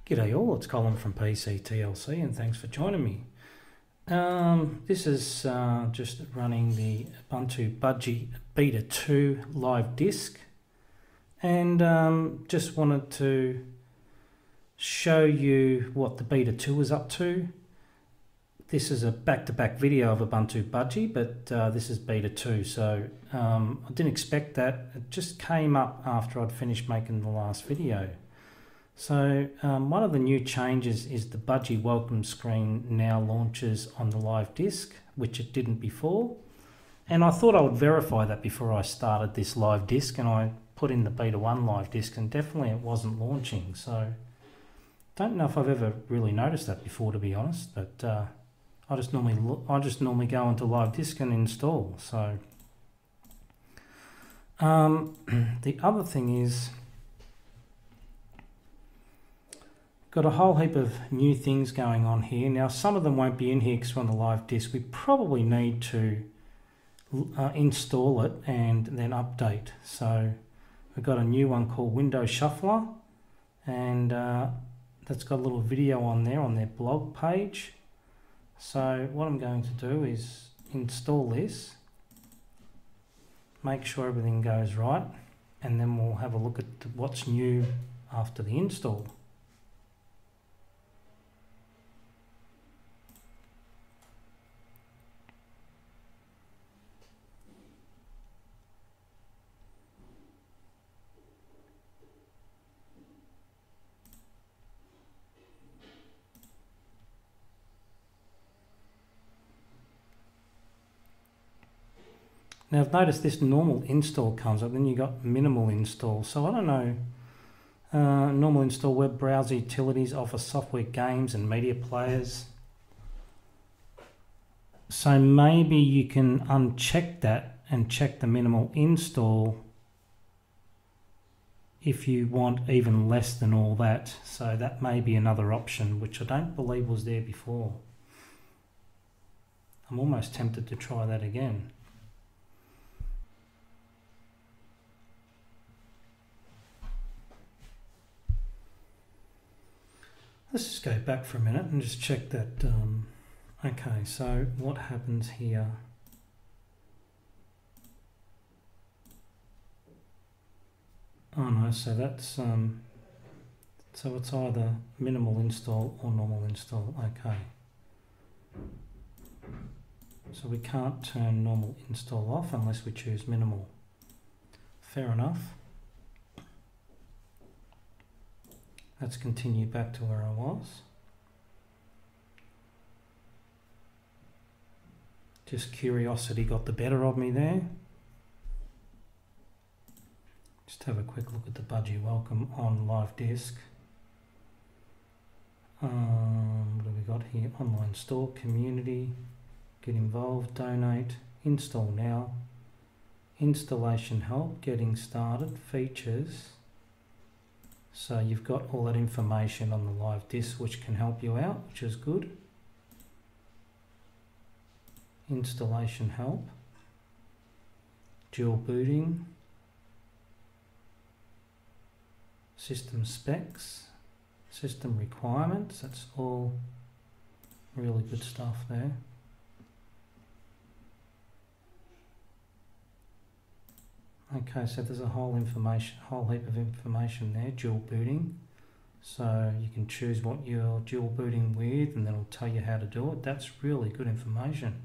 G'day all, it's Colin from PCTLC and thanks for joining me. This is just running the Ubuntu Budgie Beta 2 live disk, and just wanted to show you what the Beta 2 is up to. This is a back-to-back video of Ubuntu Budgie, but this is Beta 2, so I didn't expect that. It just came up after I'd finished making the last video. So one of the new changes is the Budgie welcome screen now launches on the live disk, which it didn't before. And I thought I would verify that before I started this live disk, and I put in the Beta 1 live disk and definitely it wasn't launching. So don't know if I've ever really noticed that before, to be honest, but I just normally go into live disk and install. So the other thing is, got a whole heap of new things going on here. Now some of them won't be in here because we're on the live disk. We probably need to install it and then update. So we've got a new one called Window Shuffler, and that's got a little video on there on their blog page. So what I'm going to do is install this, make sure everything goes right, and then we'll have a look at what's new after the install. Now I've noticed this normal install comes up, then you got minimal install. So I don't know, normal install web browser utilities, office software, games and media players. So maybe you can uncheck that and check the minimal install if you want even less than all that. So that may be another option, which I don't believe was there before. I'm almost tempted to try that again. Let's just go back for a minute and just check that. Okay, so what happens here? Oh no, so that's so it's either minimal install or normal install. Okay, so we can't turn normal install off unless we choose minimal. Fair enough. Let's continue back to where I was. Just curiosity got the better of me there. Just have a quick look at the Budgie welcome on live disk. What have we got here? Online store, community, get involved, donate, install now, installation help, getting started, features. So you've got all that information on the live disk which can help you out, which is good. Installation help, dual booting, system specs, system requirements, that's all really good stuff there. Okay, so there's a whole heap of information there, dual booting. So you can choose what you're dual booting with and then it'll tell you how to do it. That's really good information.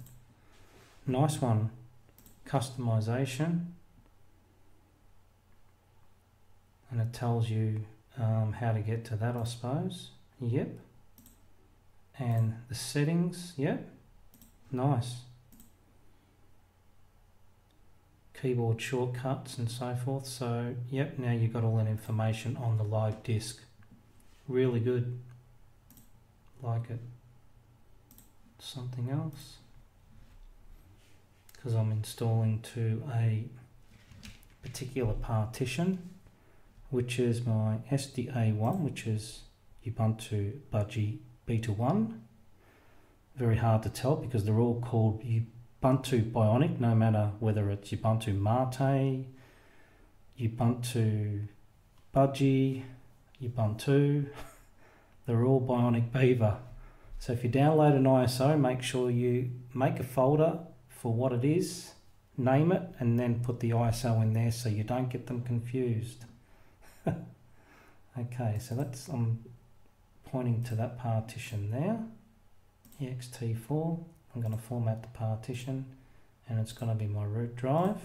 Nice one. Customization. And it tells you how to get to that, I suppose. Yep. And the settings, yep. Nice. Keyboard shortcuts and so forth. So yep, now you've got all that information on the live disk. Really good. Like it. Something else, because I'm installing to a particular partition, which is my SDA1, which is Ubuntu Budgie Beta 1. Very hard to tell because they're all called Ubuntu Bionic, no matter whether it's Ubuntu Mate, Ubuntu Budgie, Ubuntu. They're all Bionic Beaver. So if you download an ISO, make sure you make a folder for what it is, name it, and then put the ISO in there so you don't get them confused. Okay, so I'm pointing to that partition there, ext4. I'm going to format the partition, and it's going to be my root drive.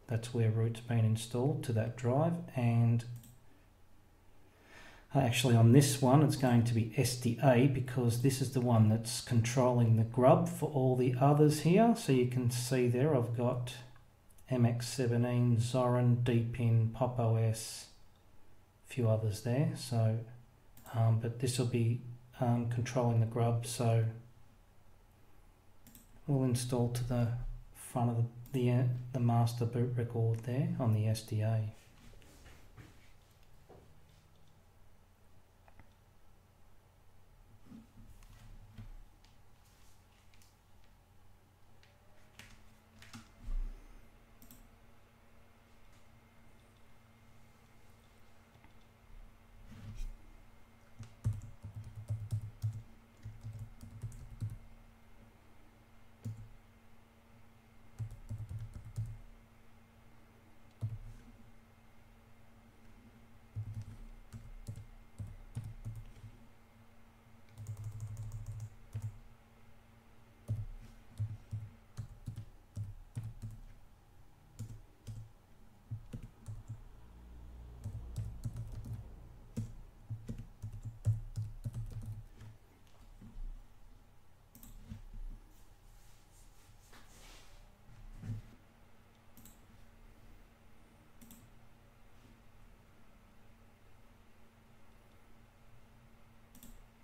That's where root's been installed, to that drive. And actually on this one it's going to be SDA, because this is the one that's controlling the grub for all the others here. So you can see there I've got MX17, Zorin, Deepin, Pop OS, a few others there. So but this will be controlling the grub, so we'll install to the front of the master boot record there on the SDA.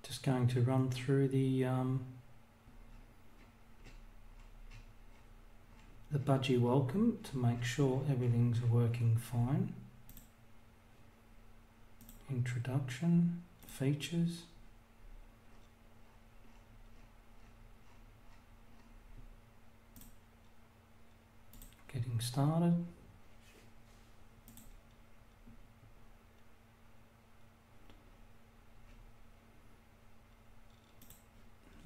Just going to run through the Budgie welcome to make sure everything's working fine. Introduction, features. Getting started.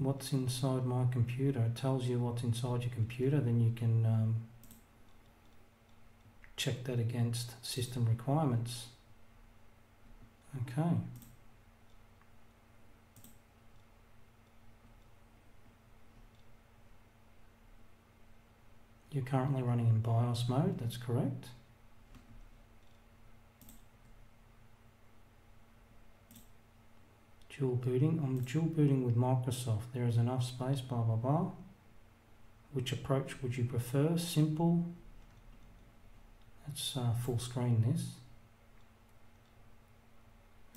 What's inside my computer? It tells you what's inside your computer, then you can check that against system requirements. Okay. You're currently running in BIOS mode, that's correct. Dual booting. I'm dual booting with Microsoft. There is enough space, blah, blah, blah. Which approach would you prefer? Simple. That's full screen this.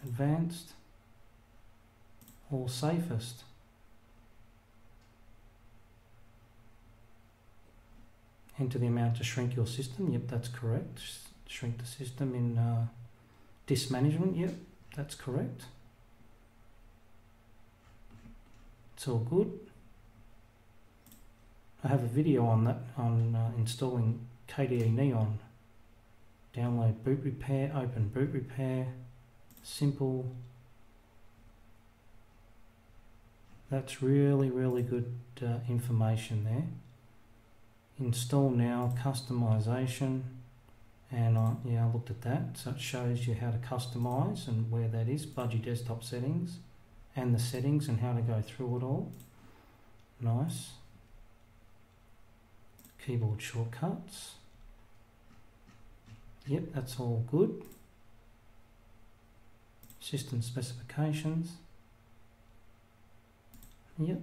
Advanced. Or safest. Enter the amount to shrink your system. Yep, that's correct. Shrink the system in disk management. Yep, that's correct. It's all good. I have a video on that, on installing KDE Neon. Download boot repair, open boot repair, simple. That's really, really good information there. Install now, customization, and yeah, I looked at that. So it shows you how to customize and where that is, Budgie desktop settings, and the settings and how to go through it all. Nice. Keyboard shortcuts. Yep, that's all good. System specifications. Yep.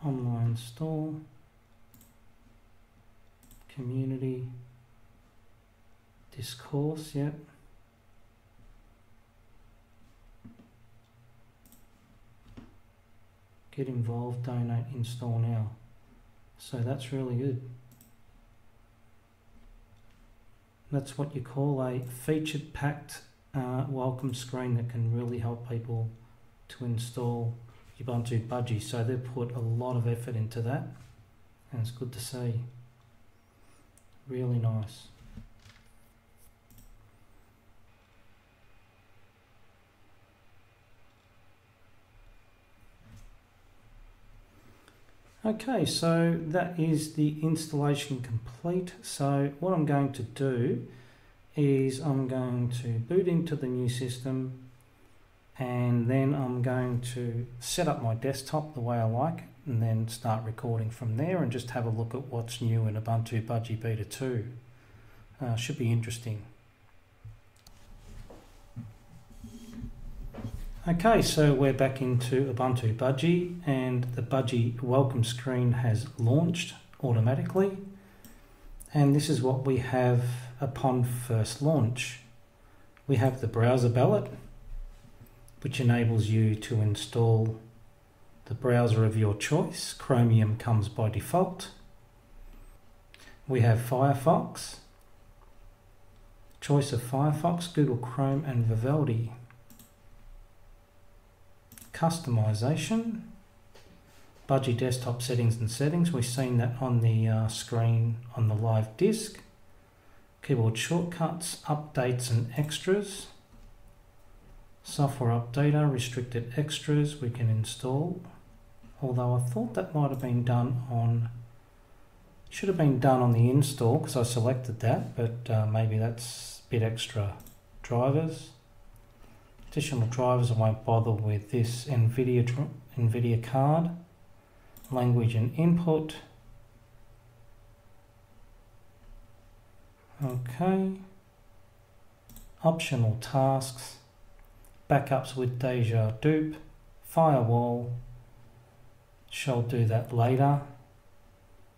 Online store, community, Discourse, yep. Get involved, donate, install now. So that's really good. That's what you call a featured packed welcome screen that can really help people to install Ubuntu Budgie, so they've put a lot of effort into that, and it's good to see. Really nice. Okay, so that is the installation complete. So what I'm going to do is I'm going to boot into the new system, and then I'm going to set up my desktop the way I like it, and then start recording from there and just have a look at what's new in Ubuntu Budgie Beta 2. Should be interesting. Okay, so we're back into Ubuntu Budgie, and the Budgie welcome screen has launched automatically. And this is what we have upon first launch. We have the browser ballot, which enables you to install the browser of your choice. Chromium comes by default. We have Firefox, choice of Firefox, Google Chrome and Vivaldi. Customization, Budgie desktop settings and settings. We've seen that on the screen on the live disk. Keyboard shortcuts, updates and extras. Software updater, restricted extras we can install. Although I thought that might have been done on, should have been done on the install because I selected that, but maybe that's a bit extra. Drivers. Additional drivers, I won't bother with this. NVIDIA card, language and input. Okay. Optional tasks, backups with Deja Dupe, firewall, shall do that later.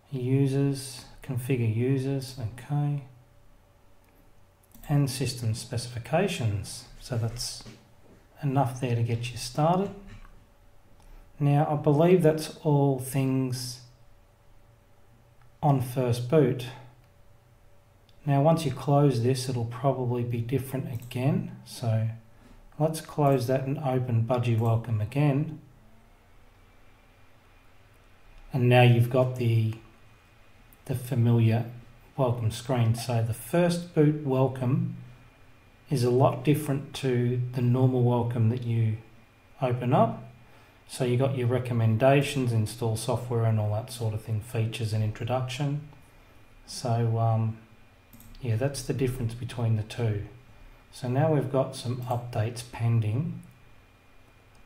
Users, configure users, okay. And system specifications, so that's enough there to get you started. Now I believe that's all things on first boot. Now once you close this, it'll probably be different again, so let's close that and open Budgie Welcome again. And now you've got the familiar welcome screen. So the first boot welcome is a lot different to the normal welcome that you open up. So you got your recommendations, install software and all that sort of thing, features and introduction. So yeah, that's the difference between the two. So now we've got some updates pending.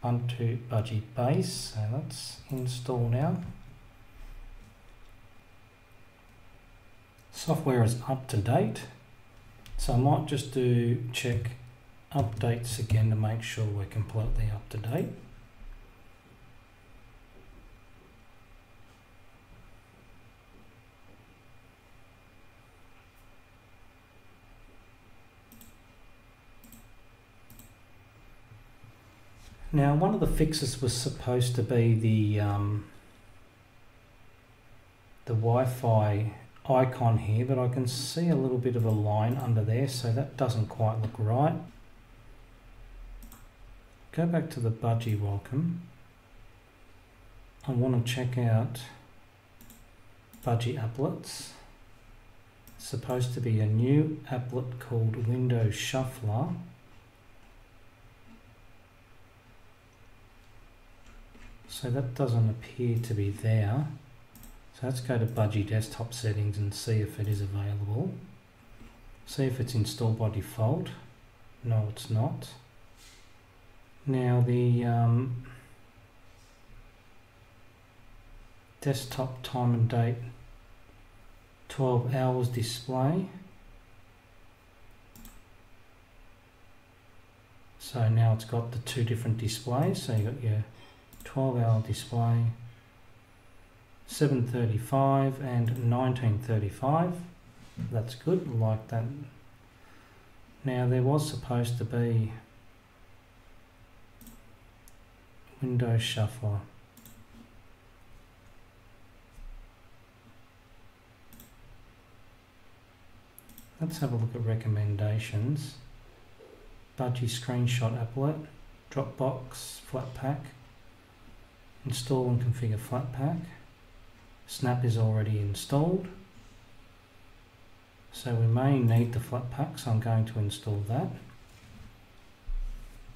Ubuntu Budgie Base, so let's install now. Software is up to date. So I might just do check updates again to make sure we're completely up to date. Now one of the fixes was supposed to be the Wi-Fi icon here, but I can see a little bit of a line under there, so that doesn't quite look right. Go back to the Budgie welcome. I want to check out Budgie applets. It's supposed to be a new applet called Window Shuffler. So that doesn't appear to be there. So let's go to Budgie desktop settings and see if it is available. See if it's installed by default. No, it's not. Now the desktop time and date 12 hours display. So now it's got the two different displays. So you got your 12-hour display, 7:35 and 19:35. That's good, like that. Now there was supposed to be Window Shuffler. Let's have a look at recommendations. Budgie screenshot applet. Dropbox, Flatpak, install and configure Flatpak. Snap is already installed, so we may need the Flatpak, so I'm going to install that.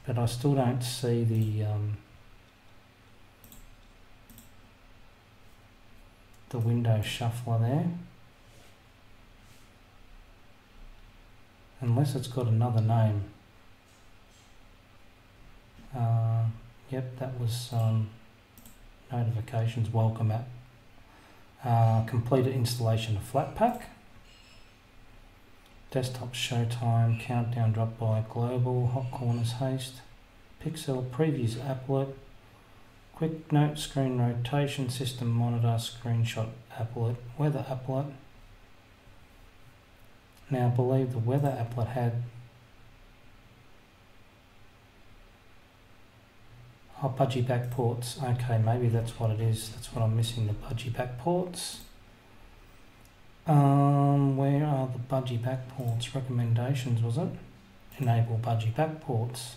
But I still don't see the window shuffler there, unless it's got another name. Yep, that was notifications, welcome app. Completed installation of Flatpak. Desktop showtime, countdown, drop by, global, hot corners, haste, pixel, previews, applet, quick note, screen rotation, system monitor, screenshot, applet, weather applet. Now I believe the weather applet had Budgie back ports. Okay, maybe that's what it is. That's what I'm missing, the Budgie back ports. Where are the Budgie back ports? Recommendations, was it? Enable Budgie back ports.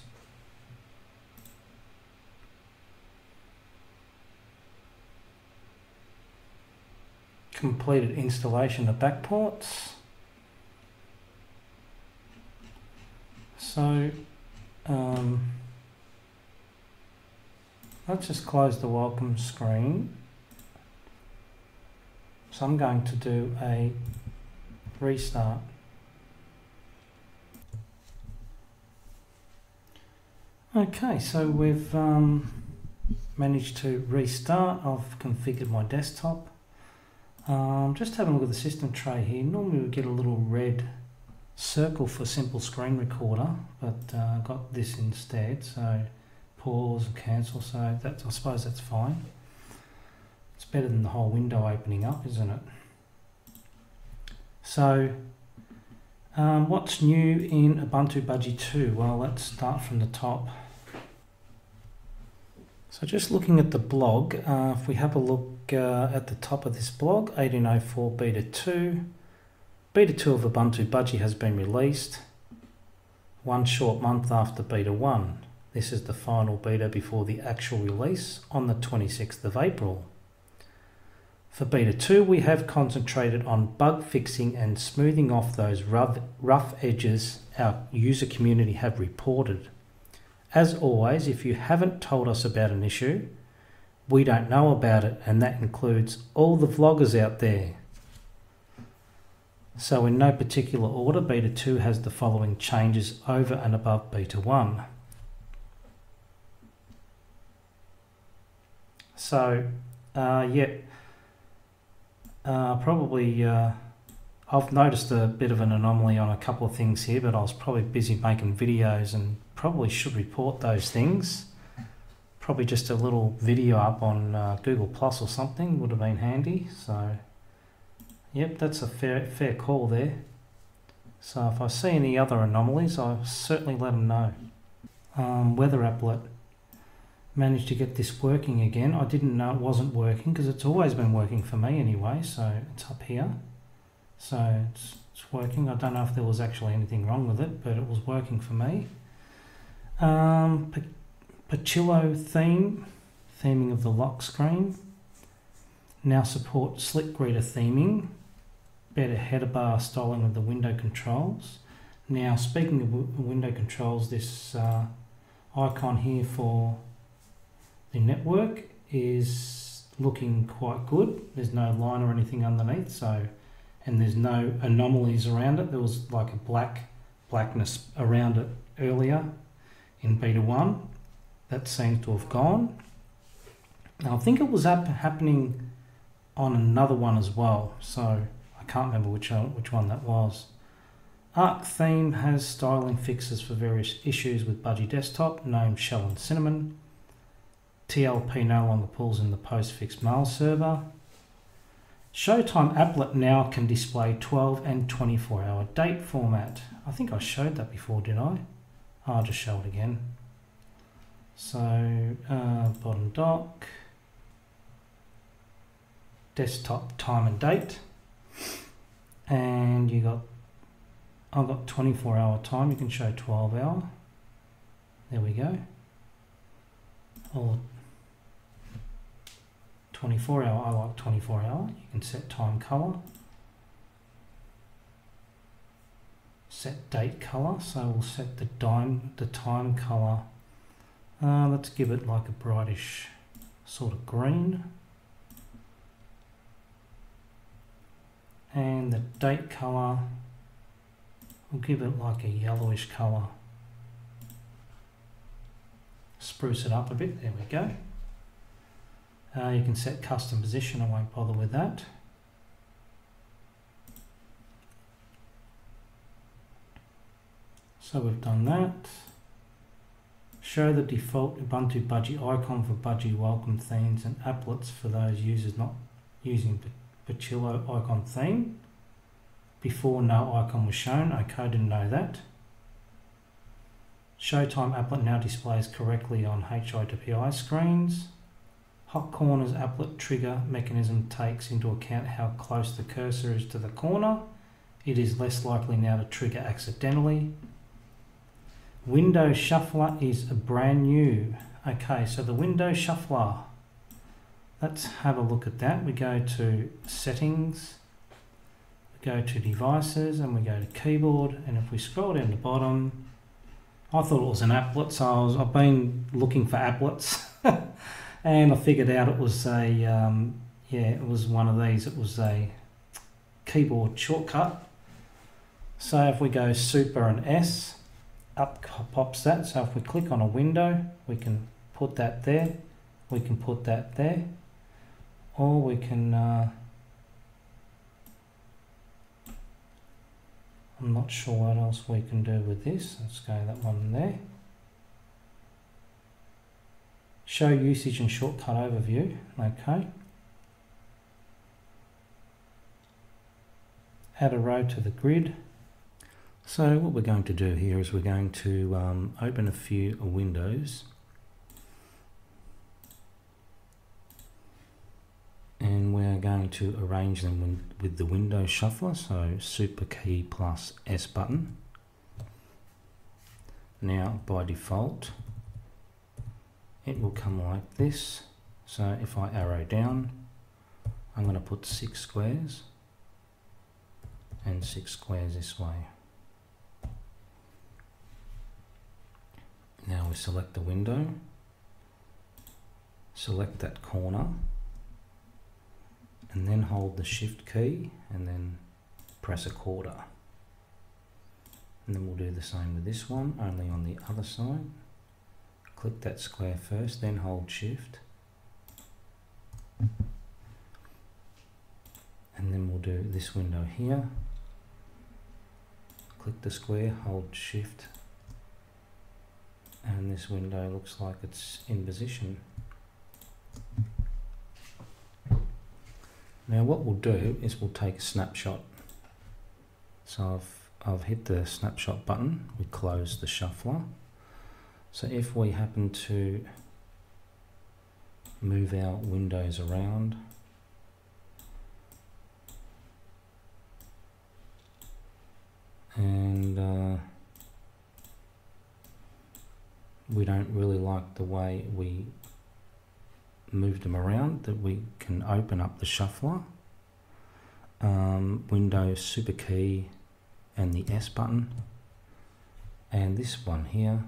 Completed installation of back ports. So, let's just close the welcome screen. So I'm going to do a restart. Okay, so we've managed to restart. I've configured my desktop. Just having a look at the system tray here. Normally we get a little red circle for simple screen recorder, but I got this instead. So pause and cancel. So that's, I suppose that's fine. It's better than the whole window opening up, isn't it? So, what's new in Ubuntu Budgie 2? Well, let's start from the top. So just looking at the blog, if we have a look at the top of this blog, 1804 Beta 2. Beta 2 of Ubuntu Budgie has been released 1 short month after Beta 1. This is the final beta before the actual release on the 26th of April. For Beta 2, we have concentrated on bug fixing and smoothing off those rough edges our user community have reported. As always, if you haven't told us about an issue, we don't know about it, and that includes all the vloggers out there. So in no particular order, Beta 2 has the following changes over and above Beta 1. So, I've noticed a bit of an anomaly on a couple of things here, but I was probably busy making videos and probably should report those things. Probably just a little video up on Google Plus or something would have been handy. So, yep, that's a fair call there. So if I see any other anomalies, I'll certainly let them know. Weather applet. Managed to get this working again. I didn't know it wasn't working because it's always been working for me anyway, so it's up here. So it's working. I don't know if there was actually anything wrong with it, but it was working for me. Pachillo theming of the lock screen. Now support slick greeter theming. Better header bar styling of the window controls. Now speaking of window controls, this icon here for the network is looking quite good. There's no line or anything underneath, so, and there's no anomalies around it. There was like a blackness around it earlier in Beta 1. That seems to have gone. Now I think it was happening on another one as well, so I can't remember which one that was. Arc theme has styling fixes for various issues with Budgie Desktop, gnome, shell and cinnamon. TLP no longer pulls in the postfix mail server. Showtime applet now can display 12 and 24-hour date format. I think I showed that before, did I? I'll just show it again. So, bottom dock, desktop time and date, and I've got 24-hour time. You can show 12-hour. There we go. or 24 hour. I like 24 hour. You can set time color, set date color. So we'll set the time color. Let's give it like a brightish sort of green. And the date color, we'll give it like a yellowish color. Spruce it up a bit, there we go. You can set custom position, I won't bother with that. So we've done that. Show the default Ubuntu Budgie icon for Budgie welcome themes and applets for those users not using Bacillo icon theme. Before no icon was shown. Okay, didn't know that. Showtime applet now displays correctly on HIWI screens. Hot corners applet trigger mechanism takes into account how close the cursor is to the corner. It is less likely now to trigger accidentally. Window shuffler is brand new. Okay, so the window shuffler. Let's have a look at that. We go to settings, we go to devices, and we go to keyboard. And if we scroll down the bottom, I thought it was an applet, so I've been looking for applets, and I figured out it was a it was one of these. It was a keyboard shortcut. So if we go super and S, up pops that. So if we click on a window, we can put that there, we can put that there, or we can I'm not sure what else we can do with this. Let's go that one there. Show usage and shortcut overview. Okay. Add a row to the grid. So what we're going to do here is we're going to open a few windows, and we're going to arrange them with the window shuffler, so super key plus S button. Now by default it will come like this. So if I arrow down, I'm going to put 6 squares and 6 squares this way. Now we select the window, select that corner, and then hold the shift key and then press a quarter. And then we'll do the same with this one, only on the other side. Click that square first, then hold shift. And then we'll do this window here. Click the square, hold shift. And this window looks like it's in position. Now what we'll do is we'll take a snapshot. So I've hit the snapshot button, we close the shuffler. So if we happen to move our windows around, and we don't really like the way we move them around, that we can open up the shuffler, Windows super key and the S button, and this one here,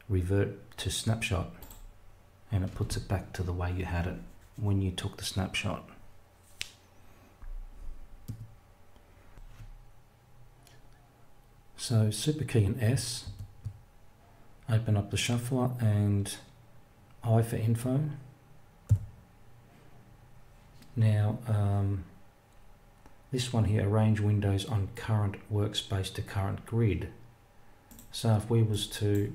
revert to snapshot, and it puts it back to the way you had it when you took the snapshot. So super key and S, open up the shuffler, and I for info. Now this one here, arrange windows on current workspace to current grid. So if we was to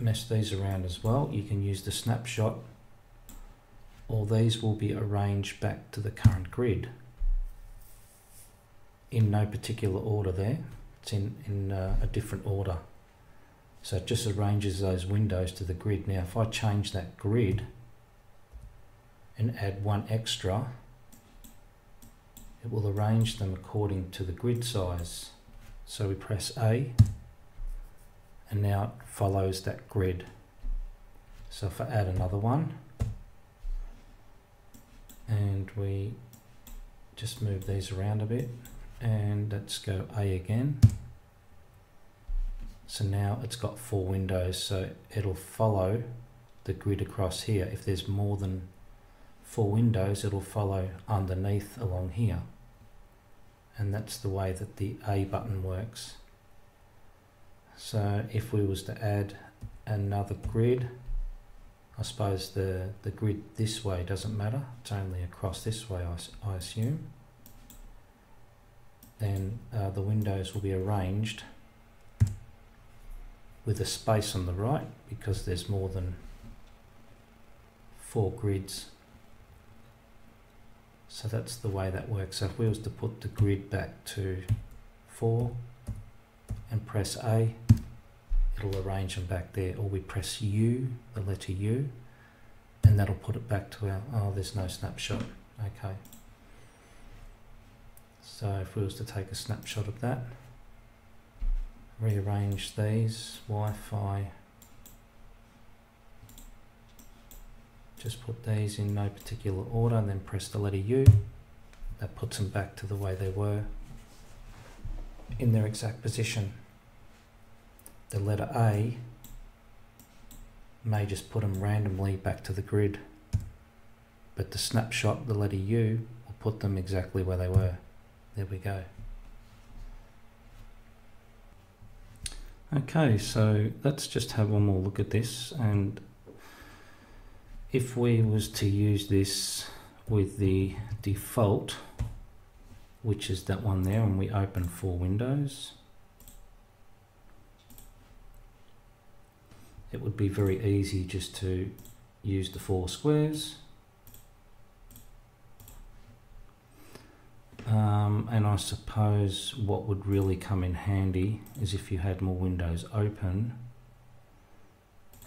mess these around as well, you can use the snapshot. All these will be arranged back to the current grid in no particular order there. It's in a different order. So it just arranges those windows to the grid. Now if I change that grid and add one extra, it will arrange them according to the grid size. So we press A, and now it follows that grid. So if I add another one, and we just move these around a bit, and let's go A again. So now it's got 4 windows, so it'll follow the grid across here. If there's more than 4 windows, it'll follow underneath along here. And that's the way that the A button works. So if we was to add another grid, I suppose the grid this way doesn't matter, it's only across this way I assume, then the windows will be arranged with a space on the right because there's more than 4 grids. So that's the way that works. So if we was to put the grid back to 4 and press A, it'll arrange them back there, or we press U, the letter U, and that'll put it back to our, oh, there's no snapshot. Okay. So if we was to take a snapshot of that, rearrange these, Wi-Fi, just put these in no particular order and then press the letter U, that puts them back to the way they were in their exact position. The letter A may just put them randomly back to the grid, but the snapshot, the letter U, will put them exactly where they were. There we go. Okay, so let's just have one more look at this, and if we was to use this with the default, which is that one there, and we open 4 windows, it would be very easy just to use the 4 squares. And I suppose what would really come in handy is if you had more windows open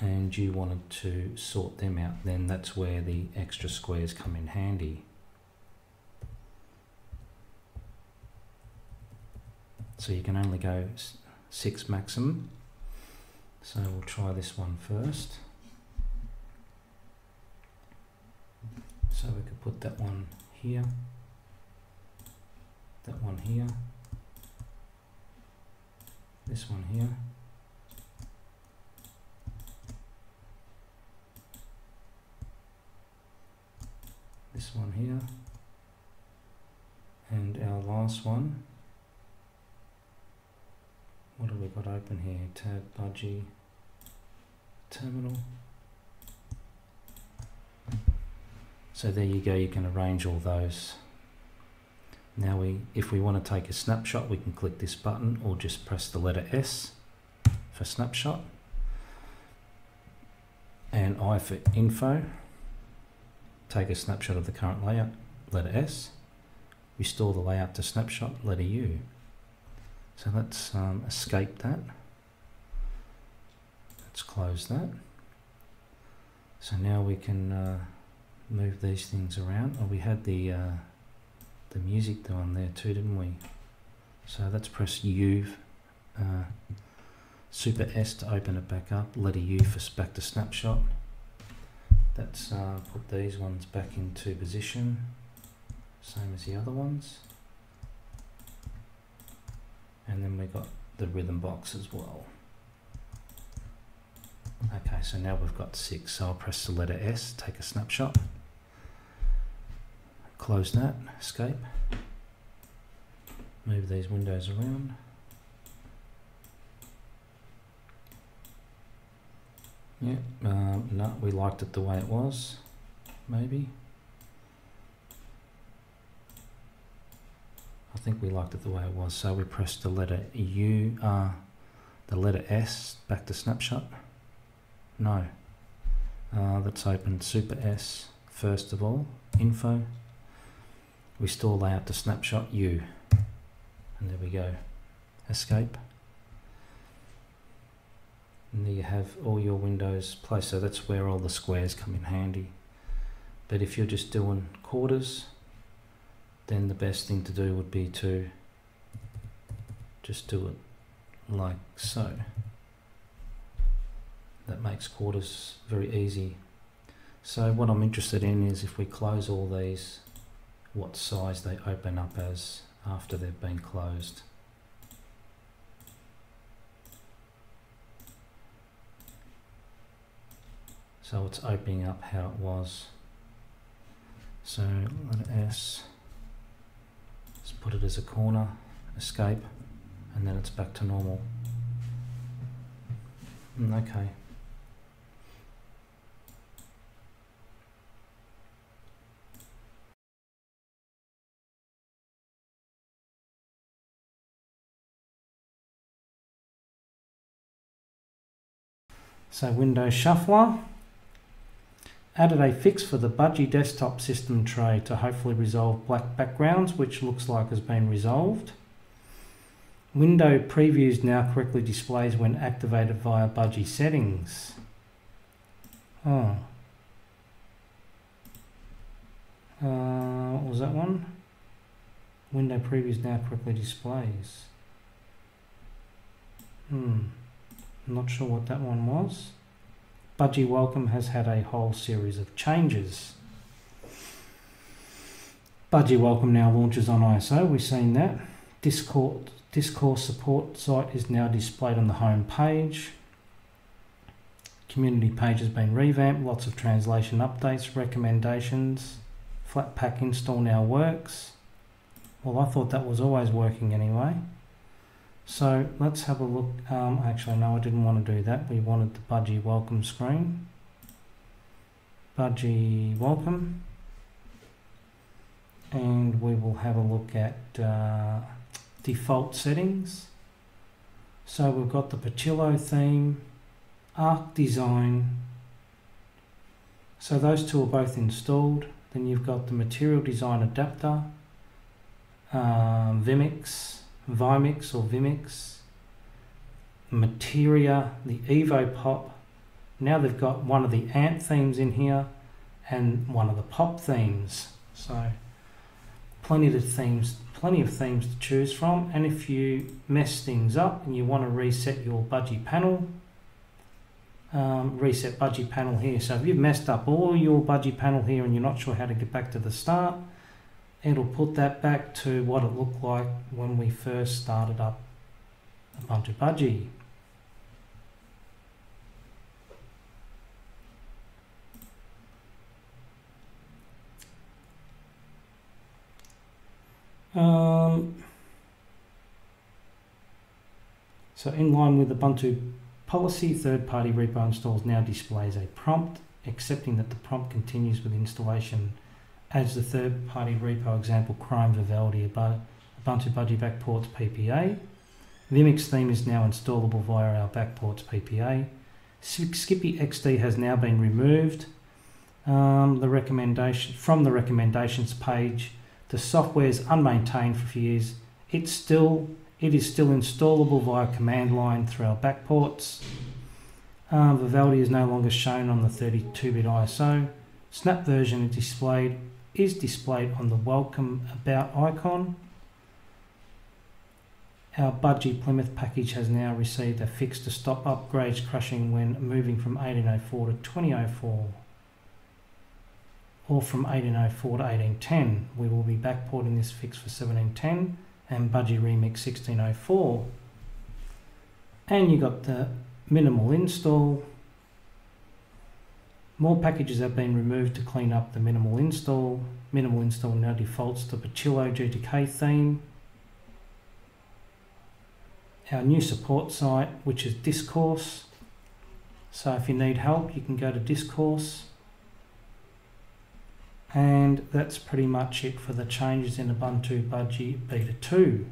and you wanted to sort them out, then that's where the extra squares come in handy. So you can only go 6 maximum. So we'll try this one first. So we could put that one here, that one here, this one here, this one here, and our last one. What have we got open here? Tab, Budgie, terminal. So there you go, you can arrange all those. Now if we want to take a snapshot, we can click this button or just press the letter S for snapshot, and I for info. Take a snapshot of the current layout, letter S. Restore the layout to snapshot, letter U. So let's escape that. Let's close that. So now we can move these things around. Oh, we had the music down there too, didn't we? So let's press U, Super S to open it back up, letter U for back to snapshot. Let's put these ones back into position, same as the other ones. And then we got the rhythm box as well. Okay, so now we've got 6. So I'll press the letter S, take a snapshot, close that, escape, move these windows around. Yeah, no, we liked it the way it was, maybe. I think we liked it the way it was, so we pressed the letter U, the letter S, back to snapshot. No. Let's open Super S first of all, info. Restore layout to snapshot, U. And there we go. Escape. And there you have all your windows placed, so that's where all the squares come in handy. But if you're just doing quarters, then the best thing to do would be to just do it like so. that makes quarters very easy. So what I'm interested in is if we close all these, what size they open up as after they've been closed. So it's opening up how it was. So letter S, let's put it as a corner, escape, and then it's back to normal. Okay. So Windows Shuffler added a fix for the Budgie desktop system tray to hopefully resolve black backgrounds, which looks like has been resolved. Window previews now correctly displays when activated via Budgie settings. Oh. What was that one? Window previews now correctly displays. I'm not sure what that one was. Budgie Welcome has had a whole series of changes. Budgie Welcome now launches on ISO, we've seen that. Discourse support site is now displayed on the home page. Community page has been revamped, lots of translation updates, recommendations. Flatpak install now works. Well, I thought that was always working anyway. So let's have a look. Actually, no, I didn't want to do that. We wanted the Budgie Welcome screen. Budgie Welcome. And we will have a look at default settings. So we've got the Pachillo theme, Arc Design. So those two are both installed. Then you've got the Material Design Adapter, Vimix or Vimix, Materia, the Evo Pop. Now they've got one of the Ant themes in here and one of the Pop themes. So plenty of themes to choose from. And if you mess things up and you want to reset your Budgie panel, reset Budgie panel here. So if you've messed up all your Budgie panel here and you're not sure how to get back to the start, it'll put that back to what it looked like when we first started up Ubuntu Budgie. So in line with Ubuntu policy, third-party repo installs now displays a prompt, accepting that the prompt continues with installation as the third-party repo example Chrome Vivaldi Ubuntu Budgie backports PPA. Vimix theme is now installable via our backports PPA. Skippy XD has now been removed. From the recommendations page, the software is unmaintained for a few years. It is still installable via command line through our backports. Vivaldi is no longer shown on the 32-bit ISO. Snap version is displayed on the Welcome About icon. Our Budgie Plymouth package has now received a fix to stop upgrades crashing when moving from 1804 to 2004 or from 1804 to 1810. We will be backporting this fix for 1710 and Budgie Remix 1604. And you got the minimal install. More packages have been removed to clean up the minimal install. Minimal install now defaults to Pachillo GTK theme. Our new support site, which is Discourse. So if you need help, you can go to Discourse. And that's pretty much it for the changes in Ubuntu Budgie Beta 2.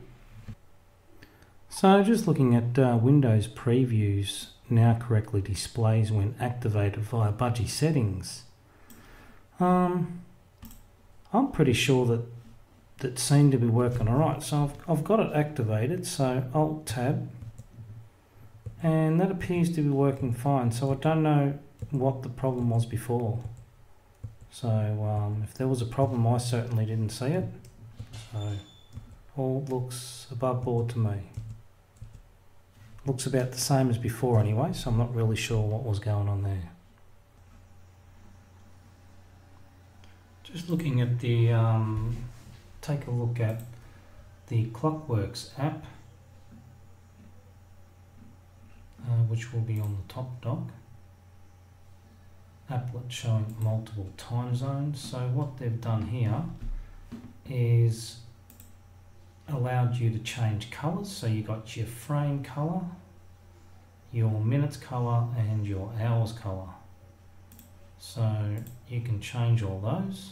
So just looking at Windows previews now correctly displays when activated via Budgie settings. I'm pretty sure that seemed to be working alright. So I've got it activated, so Alt-Tab, and that appears to be working fine. So I don't know what the problem was before. So if there was a problem, I certainly didn't see it. So all looks above board to me. Looks about the same as before anyway, so I'm not really sure what was going on there. Just looking at the, take a look at the Clockworks app, which will be on the top dock. Applet showing multiple time zones. So what they've done here is allowed you to change colours. So you got your frame colour, your minutes colour and your hours colour. So you can change all those.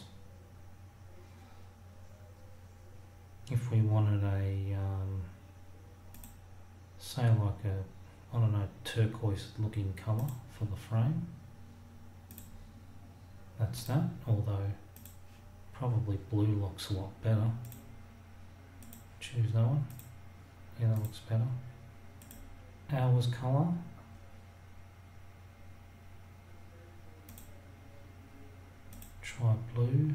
If we wanted a, say like a, I don't know, turquoise looking colour for the frame. That's that, although probably blue looks a lot better. Choose that one. Yeah, that looks better. Hours colour. Try blue.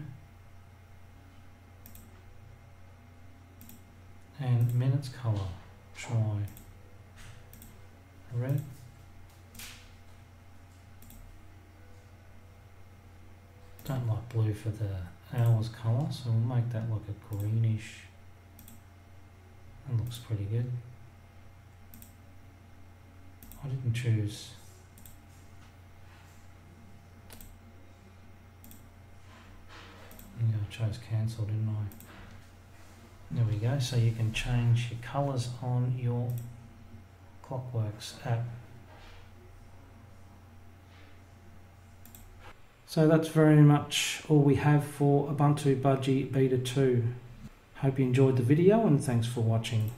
And minutes colour. Try red. Don't like blue for the hours colour, so we'll make that like a greenish. That looks pretty good. I didn't choose. Yeah, I chose cancel, didn't I? There we go, so you can change your colours on your Clockworks app. So that's very much all we have for Ubuntu Budgie Beta 2. Hope you enjoyed the video and thanks for watching.